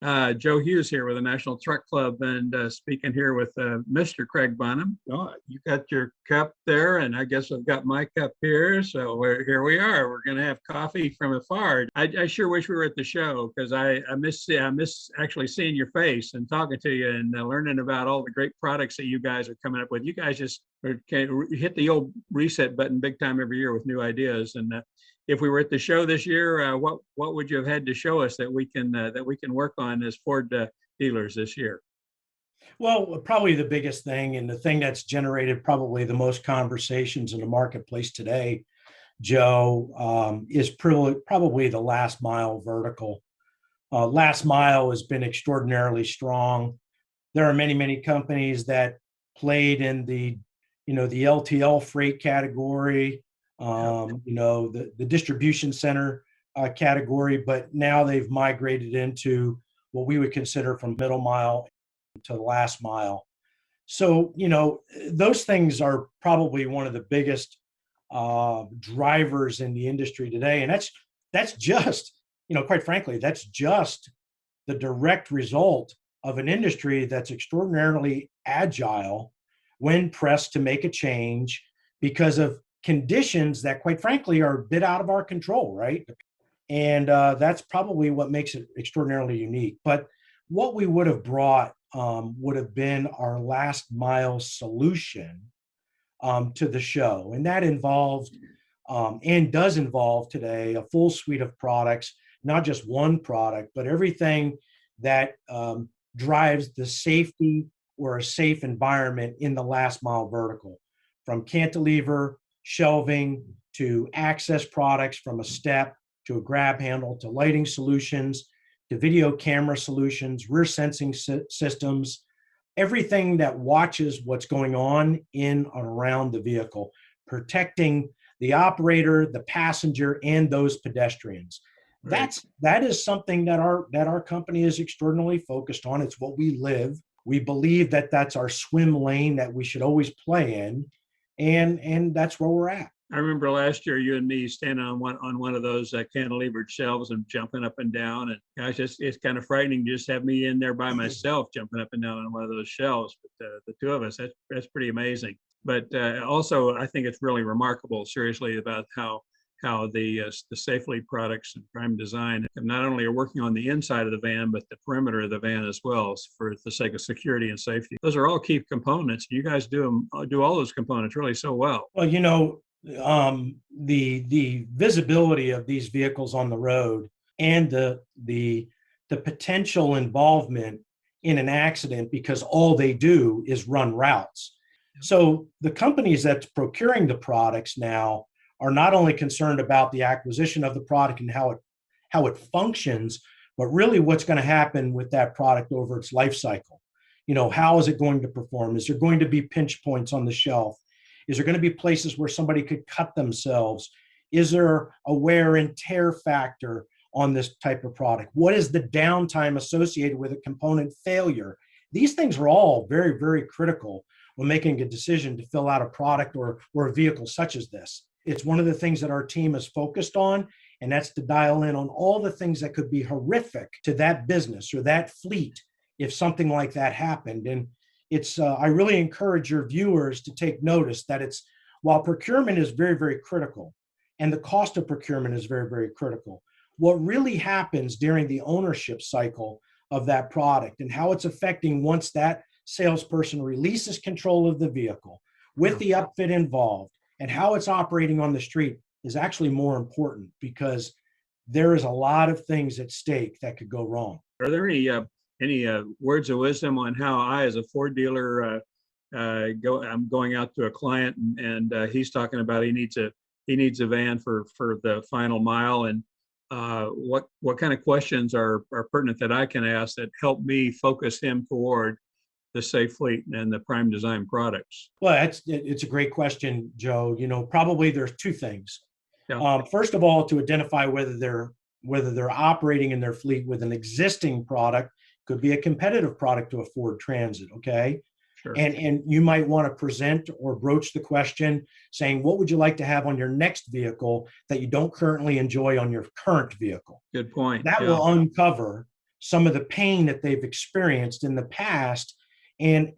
Joe Hughes here with the National Truck Club and speaking here with Mr. Craig Bonham. Oh, you got your cup there, and I guess I've got my cup here. So here we are. We're going to have coffee from afar. I sure wish we were at the show because I miss actually seeing your face and talking to you and learning about all the great products that you guys are coming up with. You guys just hit the old reset button big time every year with new ideas. And if we were at the show this year, what would you have had to show us that we can work on as Ford dealers this year? Well, probably the biggest thing and the thing that's generated probably the most conversations in the marketplace today, Joe, is probably the last mile vertical. Last mile has been extraordinarily strong. There are many companies that played in the LTL freight category, the distribution center category, but now they've migrated into what we would consider from middle mile to last mile. So, those things are probably one of the biggest drivers in the industry today. And that's just, quite frankly, that's just the direct result of an industry that's extraordinarily agile when pressed to make a change because of conditions that, quite frankly, are a bit out of our control, right? And that's probably what makes it extraordinarily unique. But what we would have brought would have been our last mile solution to the show. And that involved and does involve today a full suite of products, not just one product, but everything that drives the safety or a safe environment in the last mile vertical, from cantilever, shelving, to access products, from a step to a grab handle, to lighting solutions, to video camera solutions, rear sensing systems, everything that watches what's going on in and around the vehicle, protecting the operator, the passenger, and those pedestrians. Right. That is something that our company is extraordinarily focused on. It's what we live. We believe that that's our swim lane that we should always play in, and that's where we're at. I remember last year you and me standing on one of those cantilevered shelves and jumping up and down. And gosh, it's kind of frightening to just have me in there by myself jumping up and down on one of those shelves. But the two of us, that's pretty amazing. But also, I think it's really remarkable, seriously, about how the Safe Fleet products and Prime Design not only are working on the inside of the van, but the perimeter of the van as well, for the sake of security and safety. Those are all key components. You guys do all those components really so well. Well, the visibility of these vehicles on the road and the potential involvement in an accident because all they do is run routes. So the companies that's procuring the products now are not only concerned about the acquisition of the product and how it functions, but really what's going to happen with that product over its life cycle. How is it going to perform? Is there going to be pinch points on the shelf? Is there going to be places where somebody could cut themselves? Is there a wear and tear factor on this type of product? What is the downtime associated with a component failure? These things are all very, very critical when making a decision to fill out a product or a vehicle such as this. It's one of the things that our team is focused on, and that's to dial in on all the things that could be horrific to that business or that fleet if something like that happened. And it's I really encourage your viewers to take notice that while procurement is very, very critical, and the cost of procurement is very, very critical, what really happens during the ownership cycle of that product and how it's affecting once that salesperson releases control of the vehicle with the upfit involved and how it's operating on the street is actually more important, because there is a lot of things at stake that could go wrong. Are there any words of wisdom on how I, as a Ford dealer, I'm going out to a client and he's talking about he needs a van for the final mile, and what kind of questions are pertinent that I can ask that help me focus him toward the Safe Fleet and the Prime Design products? Well, it's a great question, Joe. Probably there's two things. Yeah. First of all, to identify whether they're operating in their fleet with an existing product. Could be a competitive product to a Ford Transit, okay? Sure. And you might want to present or broach the question saying, what would you like to have on your next vehicle that you don't currently enjoy on your current vehicle? Good point. That will uncover some of the pain that they've experienced in the past. And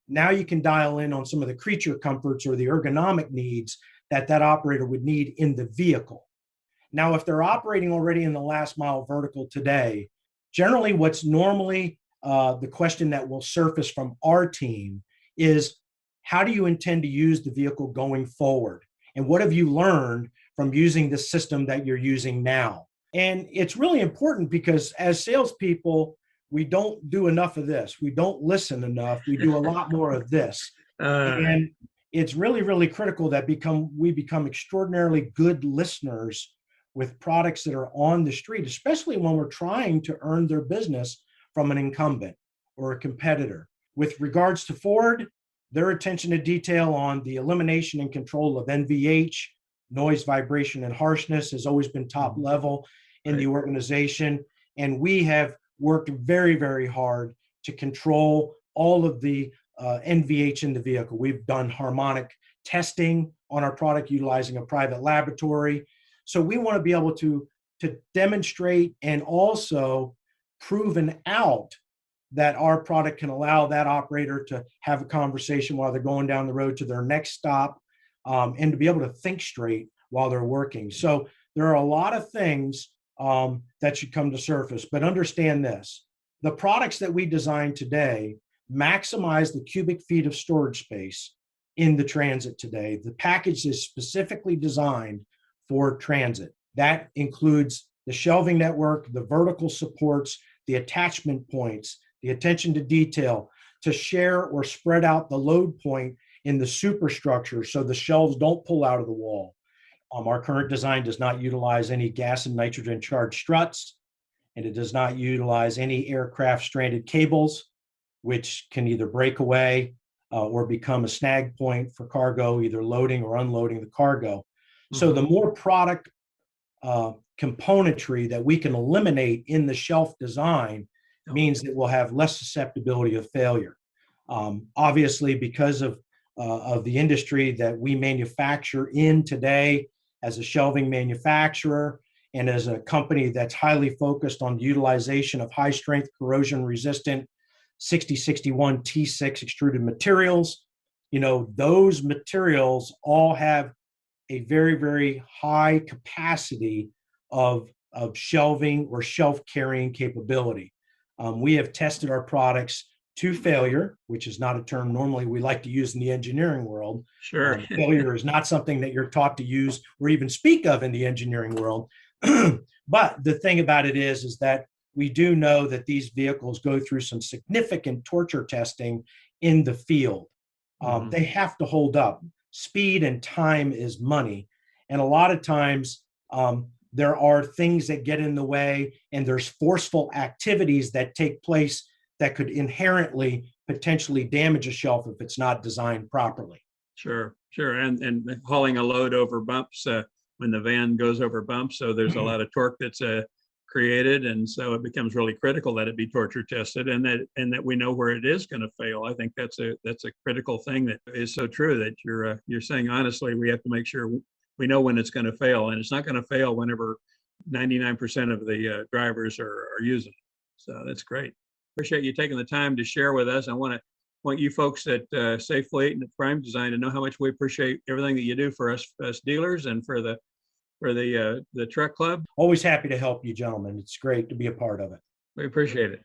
now you can dial in on some of the creature comforts or the ergonomic needs that that operator would need in the vehicle. Now, if they're operating already in the last mile vertical today, generally what's normally the question that will surface from our team is, how do you intend to use the vehicle going forward? And what have you learned from using the system that you're using now? And it's really important because as salespeople, we don't do enough of this. We don't listen enough. We do a lot more of this. And it's really, really critical that we become extraordinarily good listeners with products that are on the street, especially when we're trying to earn their business from an incumbent or a competitor. With regards to Ford, their attention to detail on the elimination and control of NVH, noise, vibration, and harshness has always been top level in the organization. And we have worked very, very hard to control all of the NVH in the vehicle. We've done harmonic testing on our product utilizing a private laboratory. So we want to be able to demonstrate and also proven out that our product can allow that operator to have a conversation while they're going down the road to their next stop, and to be able to think straight while they're working. So there are a lot of things that should come to surface, but understand this: the products that we design today maximize the cubic feet of storage space in the transit today. The package is specifically designed for transit. That includes the shelving network, the vertical supports, the attachment points, the attention to detail, to share or spread out the load point in the superstructure so the shelves don't pull out of the wall. Our current design does not utilize any gas and nitrogen charged struts, and it does not utilize any aircraft stranded cables, which can either break away or become a snag point for cargo, either loading or unloading the cargo. So the more product componentry that we can eliminate in the shelf design means that we'll have less susceptibility of failure. Obviously, because of the industry that we manufacture in today, as a shelving manufacturer and as a company that's highly focused on the utilization of high strength, corrosion resistant 6061 T6 extruded materials, those materials all have a very, very high capacity of shelving or shelf carrying capability. We have tested our products to failure, which is not a term normally we like to use in the engineering world. Sure. Failure is not something that you're taught to use or even speak of in the engineering world. But the thing about it is that we do know that these vehicles go through some significant torture testing in the field. They have to hold up. Speed and time is money. And a lot of times there are things that get in the way, and there's forceful activities that take place that could inherently potentially damage a shelf if it's not designed properly. Sure. And hauling a load over bumps when the van goes over bumps. So there's a lot of torque that's created. And so it becomes really critical that it be torture tested and that we know where it is going to fail. I think that's a critical thing that is so true that you're saying. Honestly, we have to make sure we know when it's going to fail, and it's not going to fail whenever 99% of the drivers are using it. So that's great. Appreciate you taking the time to share with us. I want you folks at Safe Fleet and at Prime Design to know how much we appreciate everything that you do for us dealers and for the truck club. Always happy to help you, gentlemen. It's great to be a part of it. We appreciate it.